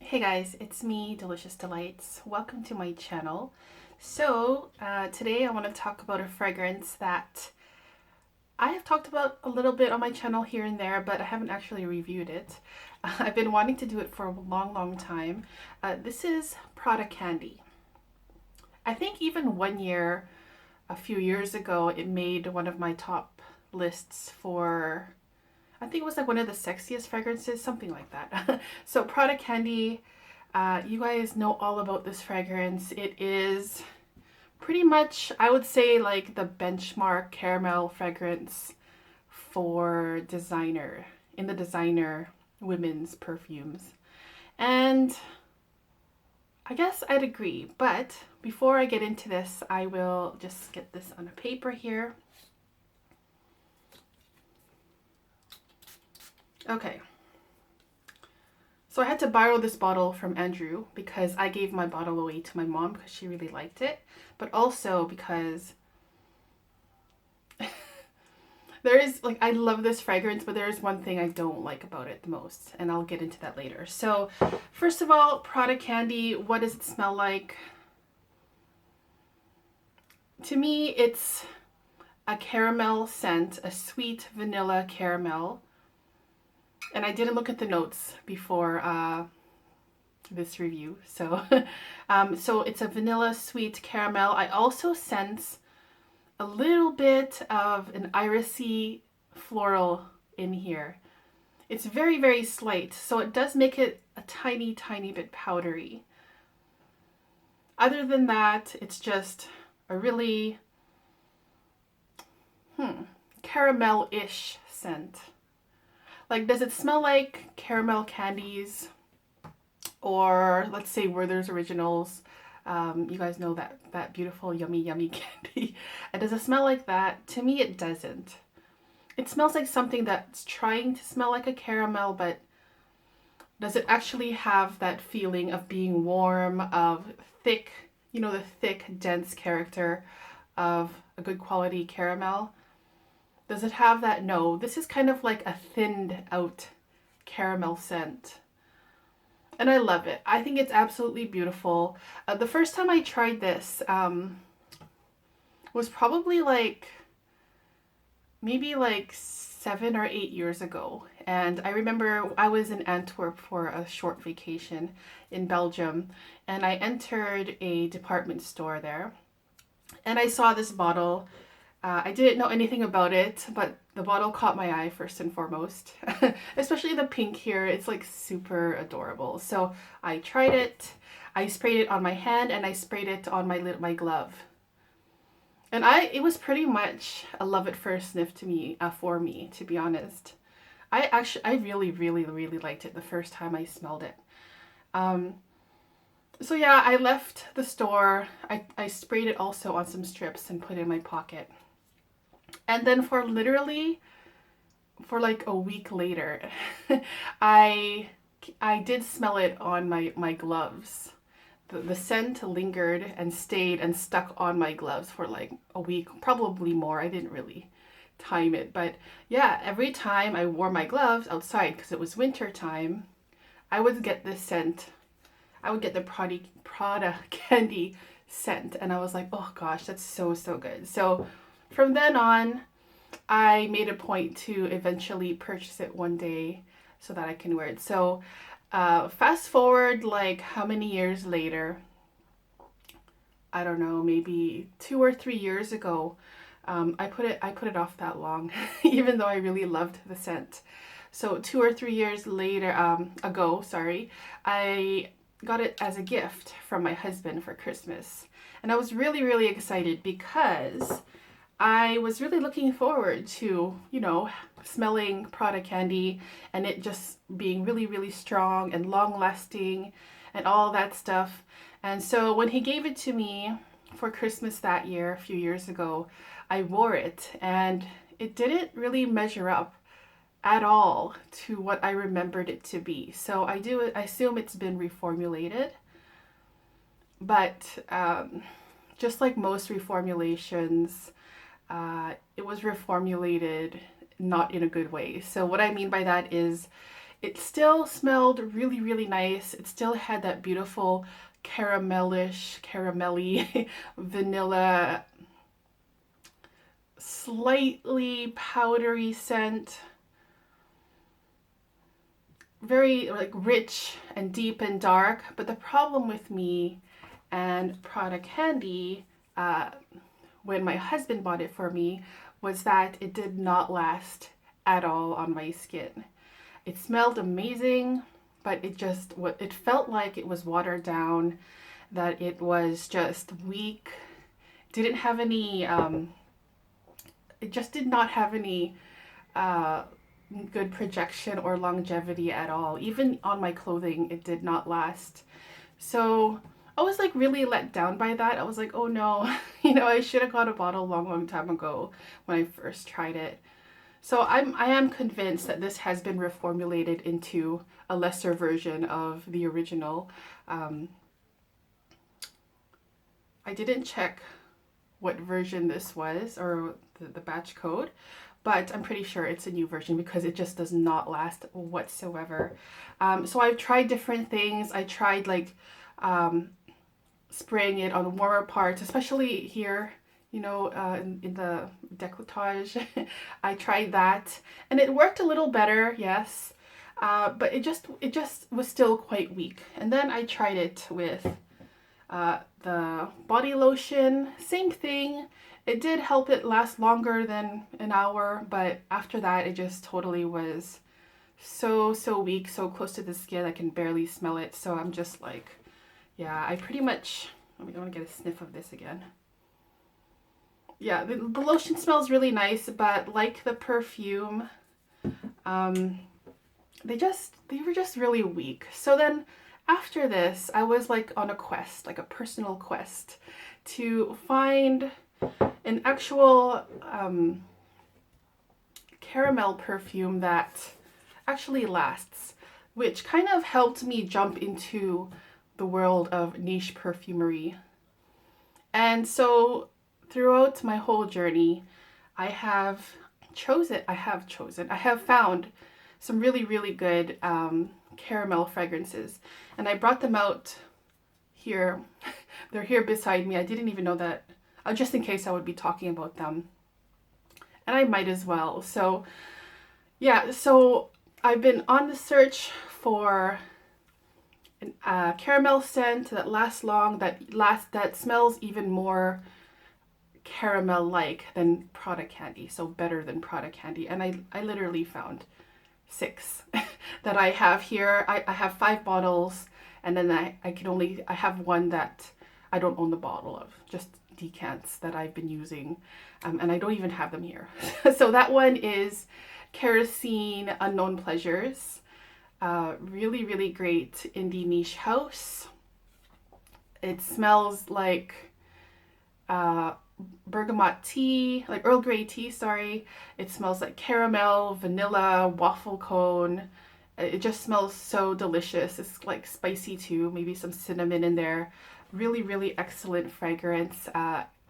Hey guys, it's me, Delicious Delights. Welcome to my channel. So today I want to talk about a fragrance that I have talked about a little bit on my channel here and there, but I haven't actually reviewed it. I've been wanting to do it for a long time. This is Prada Candy. I think even one year, a few years ago, it made one of my top lists for, I think it was like one of the sexiest fragrances, something like that. So Prada Candy, you guys know all about this fragrance. It is pretty much, I would say, like the benchmark caramel fragrance for designer, in the designer women's perfumes. And I guess I'd agree, but before I get into this, I will just get this on a paper here. Okay. So I had to borrow this bottle from Andrew because I gave my bottle away to my mom because she really liked it, but also because there is, like, I love this fragrance, but there is one thing I don't like about it the most, and I'll get into that later. So first of all, Prada Candy, what does it smell like? To me, it's a caramel scent, a sweet vanilla caramel. And I didn't look at the notes before this review. So, so it's a vanilla sweet caramel. I also sense a little bit of an irisy floral in here. It's very slight, so it does make it a tiny bit powdery. Other than that, it's just a really caramel-ish scent. Like, does it smell like caramel candies? Or let's say Werther's Originals. You guys know that beautiful yummy candy. And does it smell like that? To me, it doesn't. It smells like something that's trying to smell like a caramel, but does it actually have that feeling of being warm, of thick, you know, the thick, dense character of a good quality caramel? Does it have that? No. This is kind of like a thinned out caramel scent. And I love it. I think it's absolutely beautiful. The first time I tried this was probably like, maybe like 7 or 8 years ago. And I remember I was in Antwerp for a short vacation in Belgium, and I entered a department store there. And I saw this bottle. I didn't know anything about it, but the bottle caught my eye first and foremost. Especially the pink here, it's like super adorable. So I tried it, I sprayed it on my hand, and I sprayed it on my glove. And it was pretty much a love at first sniff to me, for me, to be honest. I really liked it the first time I smelled it. So yeah, I left the store. I sprayed it also on some strips and put it in my pocket. And then for like a week later, I did smell it on my gloves. The scent lingered and stayed and stuck on my gloves for like a week, probably more. I didn't really time it, but yeah, every time I wore my gloves outside because it was winter time, I would get this scent. I would get the Prada Candy scent, and I was like, oh gosh, that's so good. So from then on, I made a point to eventually purchase it one day so that I can wear it. So fast forward like how many years later, I don't know, maybe 2 or 3 years ago, I put it off that long, even though I really loved the scent. So 2 or 3 years later, ago, sorry, I got it as a gift from my husband for Christmas. And I was really excited because I was really looking forward to, you know, smelling Prada Candy and it just being really strong and long lasting and all that stuff. And so when he gave it to me for Christmas that year, a few years ago, I wore it and it didn't really measure up at all to what I remembered it to be. So I assume it's been reformulated, but just like most reformulations, it was reformulated not in a good way. So what I mean by that is it still smelled really, really nice. It still had that beautiful caramelly vanilla, slightly powdery scent. Very like rich and deep and dark. But the problem with me and Prada Candy, when my husband bought it for me, was that it did not last at all on my skin. It smelled amazing, but it felt like it was watered down, that it was just weak. Didn't have any, it just did not have any good projection or longevity at all. Even on my clothing, it did not last. So I was like really let down by that. I was like, oh no, I should have got a bottle long time ago when I first tried it. So I am convinced that this has been reformulated into a lesser version of the original. I didn't check what version this was, or the batch code, but I'm pretty sure it's a new version because it just does not last whatsoever. So I've tried different things. I tried like spraying it on warmer parts, especially here, in the décolletage. I tried that and it worked a little better, yes, but it just was still quite weak. And then I tried it with the body lotion, same thing. It did help it last longer than an hour, but after that it just totally was so weak, so close to the skin I can barely smell it. So I'm just like, yeah, I pretty much, I want to get a sniff of this again. Yeah, the lotion smells really nice, but like the perfume, they were just really weak. So then after this, I was like on a quest, like a personal quest, to find an actual caramel perfume that actually lasts, which kind of helped me jump into the world of niche perfumery. And so throughout my whole journey, I have found some really, really good caramel fragrances. And I brought them out here. They're here beside me. I didn't even know that, just in case I would be talking about them. And I might as well. So yeah, so I've been on the search for a caramel scent that lasts long, that smells even more caramel-like than Prada Candy, so better than Prada Candy. And I literally found 6 that I have here. I have 5 bottles, and then I have one that I don't own the bottle of, just decants that I've been using, and I don't even have them here. So that one is Kerosene Unknown Pleasures. Really, really great indie niche house. It smells like bergamot tea, like Earl Grey tea, sorry. It smells like caramel, vanilla, waffle cone. It just smells so delicious. It's like spicy too, maybe some cinnamon in there. Really, really excellent fragrance.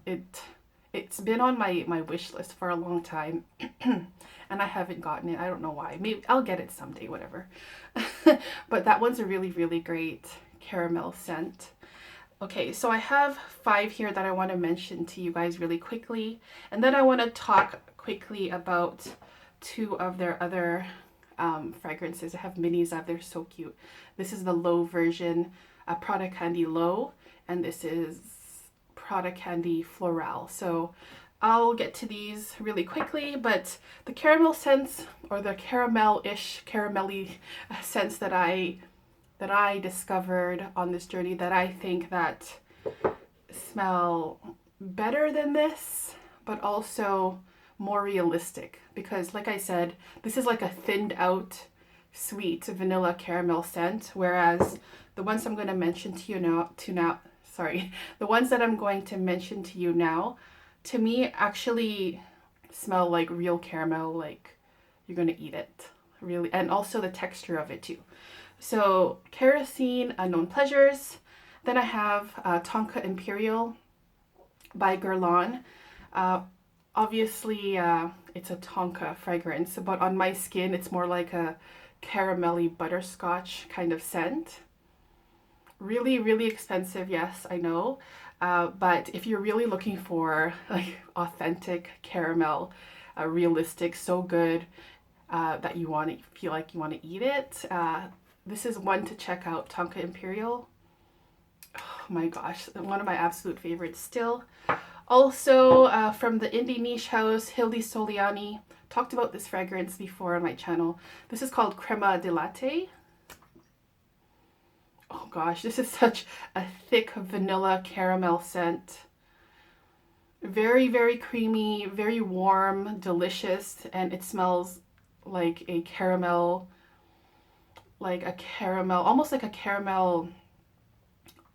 It's been on my wish list for a long time and I haven't gotten it. I don't know why. Maybe I'll get it someday, whatever. But that one's a really, really great caramel scent. Okay, so I have 5 here that I want to mention to you guys really quickly. And then I want to talk quickly about 2 of their other fragrances. I have minis of, they're so cute. This is the low version, Prada Candy Low, and this is Prada Candy Florale. So I'll get to these really quickly, but the caramel scents, or the caramel-ish, caramelly scents that I discovered on this journey, that I think that smell better than this, but also more realistic. Because like I said, this is like a thinned out sweet vanilla caramel scent, whereas the ones I'm going to mention to you now, the ones that I'm going to mention to you now, to me actually smell like real caramel, like you're going to eat it, really, and also the texture of it too. So Kerosene Unknown Pleasures. Then I have Tonka Imperial by Guerlain. Obviously it's a Tonka fragrance, but on my skin it's more like a caramelly butterscotch kind of scent. Really, really expensive, yes, I know. But if you're really looking for like authentic caramel, realistic, so good that you want to feel like you want to eat it, this is one to check out. Tonka Imperial. Oh my gosh, one of my absolute favorites still. Also from the indie niche house, Hilde Soliani. Talked about this fragrance before on my channel. This is called Crema De Latte. Oh gosh, this is such a thick vanilla caramel scent. Very, very creamy, very warm, delicious, and it smells like a caramel, almost like a caramel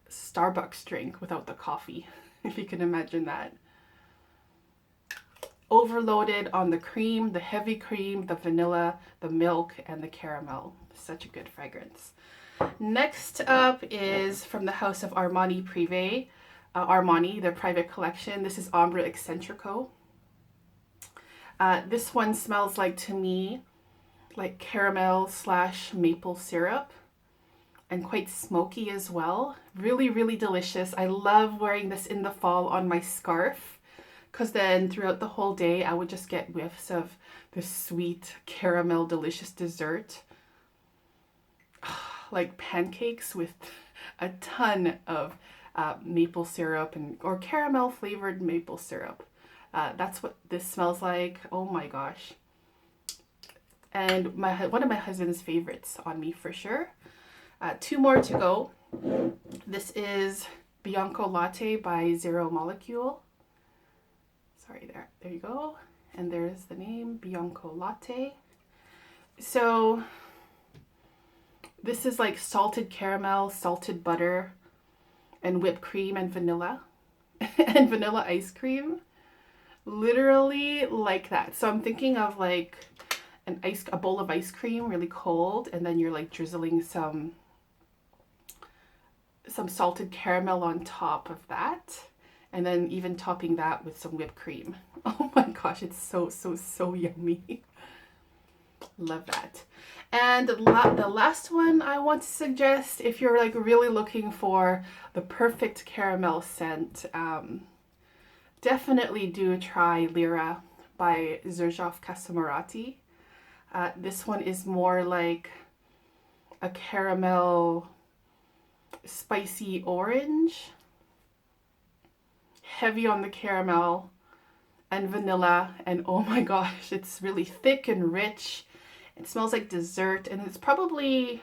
Starbucks drink without the coffee, if you can imagine that. Overloaded on the cream, the heavy cream, the vanilla, the milk, and the caramel. Such a good fragrance. Next up is from the house of Armani Prive, Armani, their private collection. This is Ambre Eccentrico. This one smells like, to me, like caramel / maple syrup, and quite smoky as well. Really, really delicious. I love wearing this in the fall on my scarf, because then throughout the whole day I would just get whiffs of this sweet caramel delicious dessert. Like pancakes with a ton of maple syrup or caramel flavored maple syrup. That's what this smells like. Oh my gosh. And one of my husband's favorites on me for sure. Two more to go. This is Bianco Latte by Zeromolecole. Sorry, there you go. And there's the name, Bianco Latte. So this is like salted caramel, salted butter, and whipped cream and vanilla, and vanilla ice cream. Literally like that. So I'm thinking of like a bowl of ice cream, really cold, and then you're like drizzling some salted caramel on top of that, and then even topping that with some whipped cream. Oh my gosh, it's so, so, so yummy. Love that. And the last one I want to suggest, if you're like really looking for the perfect caramel scent, definitely do try Lira by Xerjoff Casamorati. This one is more like a caramel spicy orange, heavy on the caramel and vanilla, and oh my gosh, it's really thick and rich. It smells like dessert, and it's probably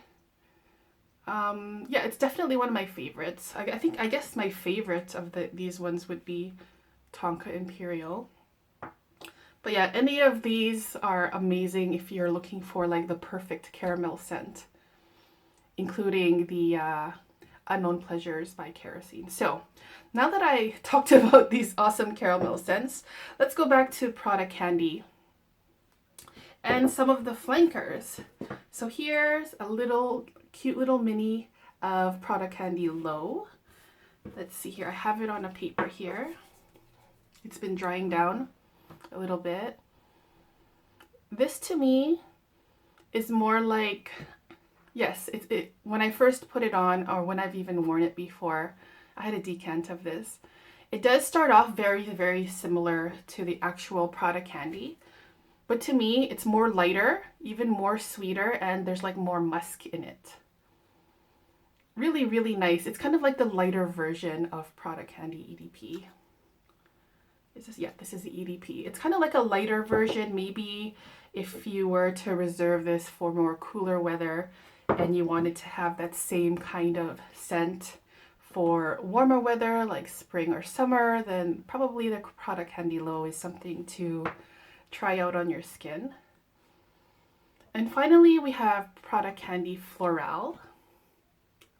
yeah, it's definitely one of my favorites. I guess my favorite of these ones would be Tonka Imperial. But yeah, any of these are amazing if you're looking for like the perfect caramel scent, including the Unknown Pleasures by Kerosene. So now that I talked about these awesome caramel scents, let's go back to Prada Candy and some of the flankers. So here's a cute little mini of Prada Candy Low. Let's see here. I have it on a paper here. It's been drying down a little bit. This to me is more like, yes, when I first put it on, or when I've even worn it before, I had a decant of this. It does start off very, very similar to the actual Prada Candy, but to me, it's more lighter, even more sweeter, and there's like more musk in it. Really, really nice. It's kind of like the lighter version of Prada Candy EDP. This is the EDP. It's kind of like a lighter version, maybe if you were to reserve this for more cooler weather and you wanted to have that same kind of scent for warmer weather like spring or summer, then probably the Prada Candy Low is something to try out on your skin. And finally, we have Prada Candy Florale.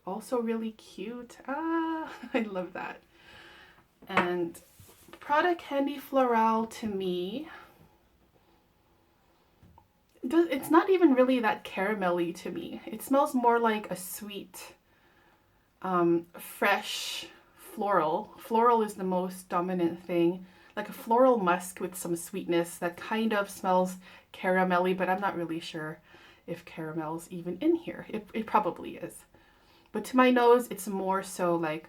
Also really cute. I love that. And Prada Candy Florale, to me, it's not even really that caramelly to me. It smells more like a sweet, fresh floral. Floral is the most dominant thing. Like a floral musk with some sweetness that kind of smells caramelly, but I'm not really sure if caramel's even in here. It probably is. But to my nose, it's more so like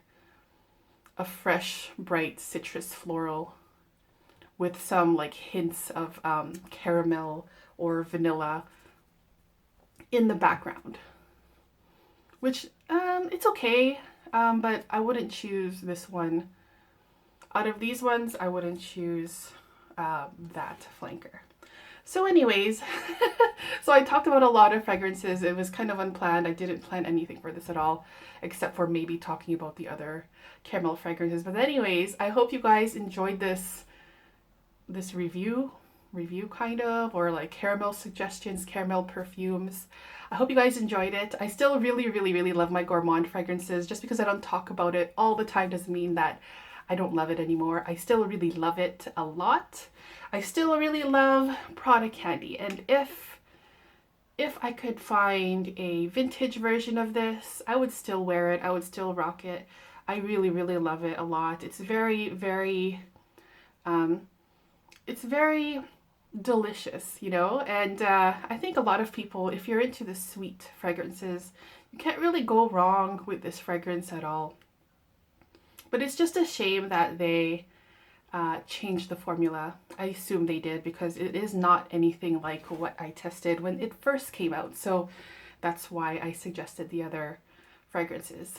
a fresh, bright citrus floral with some like hints of caramel or vanilla in the background. Which, it's okay, but I wouldn't choose this one. Out of these ones, I wouldn't choose that flanker. So anyways, so I talked about a lot of fragrances. It was kind of unplanned. I didn't plan anything for this at all, except for maybe talking about the other caramel fragrances. But anyways, I hope you guys enjoyed this review kind of, or like caramel suggestions, caramel perfumes. I hope you guys enjoyed it. I still really love my gourmand fragrances. Just because I don't talk about it all the time doesn't mean that I don't love it anymore. I still really love it a lot. I still really love Prada Candy, and if I could find a vintage version of this, I would still wear it. I would still rock it. I really love it a lot. It's very it's very delicious, you know, and I think a lot of people, if you're into the sweet fragrances, you can't really go wrong with this fragrance at all. But it's just a shame that they changed the formula. I assume they did, because it is not anything like what I tested when it first came out. So that's why I suggested the other fragrances.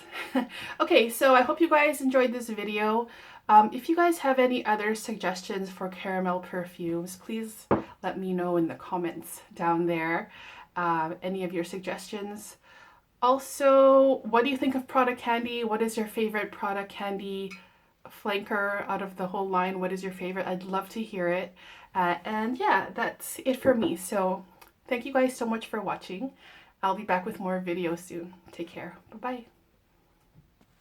Okay, so I hope you guys enjoyed this video. If you guys have any other suggestions for caramel perfumes, please let me know in the comments down there. Any of your suggestions. Also, what do you think of Prada Candy? What is your favorite Prada Candy flanker out of the whole line? What is your favorite? I'd love to hear it. And yeah, that's it for me. So thank you guys so much for watching. I'll be back with more videos soon. Take care. Bye-bye.